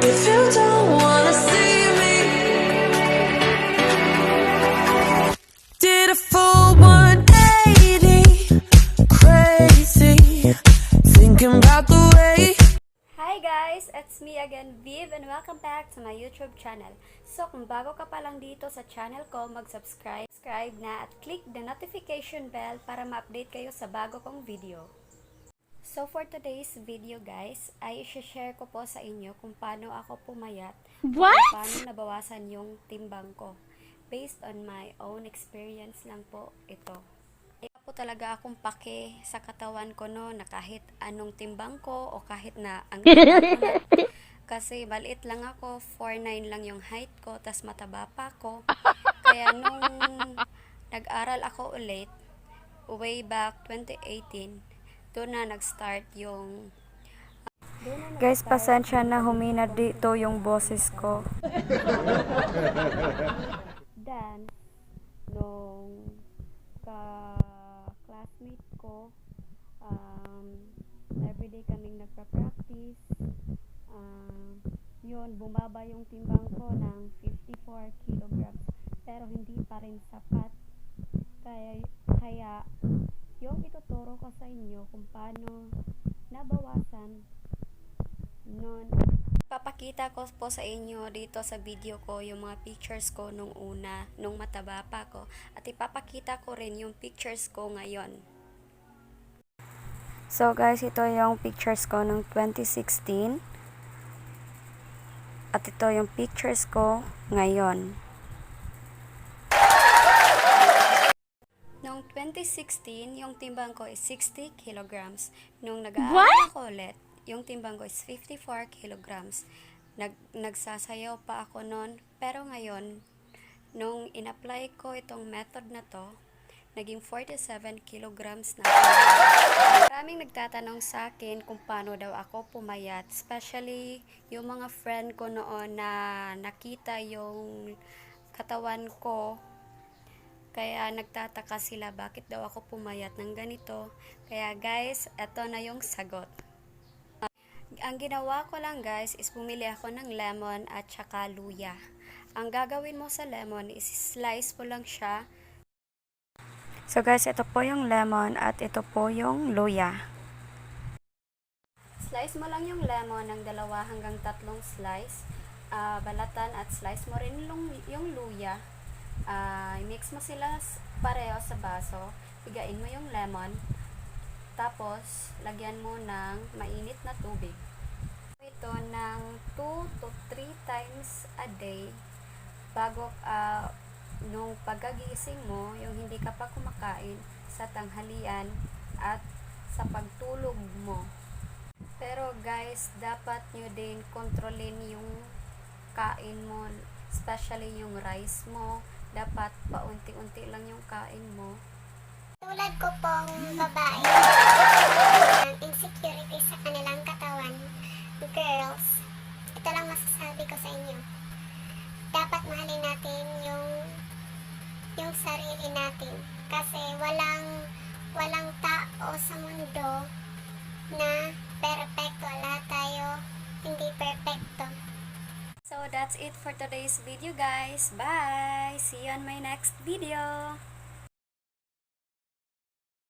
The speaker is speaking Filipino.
If you don't wanna see me, did a full 180, crazy, thinking about the way. Hi guys! It's me again, Viv, and welcome back to my YouTube channel. So, kung bago ka pa lang dito sa channel ko, mag-subscribe na at click the notification bell para ma-update kayo sa bago kong video. So, for today's video guys, ay i-share ko po sa inyo kung paano ako pumayat o kung paano nabawasan yung timbang ko. Based on my own experience lang po ito. Wala po talaga akong pake sa katawan ko no, na kahit anong timbang ko o kahit na ang timbang ko na. Kasi maliit lang ako, 4'9" lang yung height ko, tas mataba pa ako. Kaya nung nag-aral ako ulit, way back 2018, doon na nag-start yung... Guys, pasensya na humina dito yung boses ko. Dance nung ka-classmate ko, everyday kaming nagpa-practice. Yun, bumaba yung timbang ko ng 54 kilograms, pero hindi pa rin sapat. Kaya yung ituturo ko sa inyo kung paano nabawasan nun. Papakita ko po sa inyo dito sa video ko yung mga pictures ko nung una, nung mataba pa ko, at ipapakita ko rin yung pictures ko ngayon. So guys, ito yung pictures ko nung 2016. At ito yung pictures ko ngayon. Noong 2016, yung timbang ko is 60 kilograms. Nung nag-aaral ako ulit, yung timbang ko is 54 kilograms. Nagsasayaw pa ako noon. Pero ngayon, nung in-apply ko itong method na to, naging 47 kilograms na ako. Maraming nagtatanong sa akin kung paano daw ako pumayat. Especially yung mga friend ko noon na nakita yung katawan ko. Kaya nagtataka sila bakit daw ako pumayat ng ganito. Kaya guys, eto na yung sagot. Ang ginawa ko lang guys is bumili ako ng lemon at saka luya. Ang gagawin mo sa lemon is slice mo lang siya. So guys, ito po yung lemon at ito po yung luya. Slice mo lang yung lemon ng 2 hanggang 3 slice. Balatan at slice mo rin yung luya. I-mix mo sila pareho sa baso. Pigain mo yung lemon. Tapos, lagyan mo ng mainit na tubig. Ito ng 2 to 3 times a day bago nung pagkagising mo, yung hindi ka pa kumakain, sa tanghalian at sa pagtulog mo. Pero guys, dapat nyo din kontrolin yung kain mo, especially yung rice mo. Dapat paunti-unti lang yung kain mo. Tulad ko pong babae, ang insecurity sa kanilang katawan, girls, ito lang masasabi ko sa inyo. Dapat mahalin natin yung sarili natin. Kasi walang tao sa mundo na perfecto. Lahat tayo hindi perfecto. So that's it for today's video guys. Bye! See you on my next video!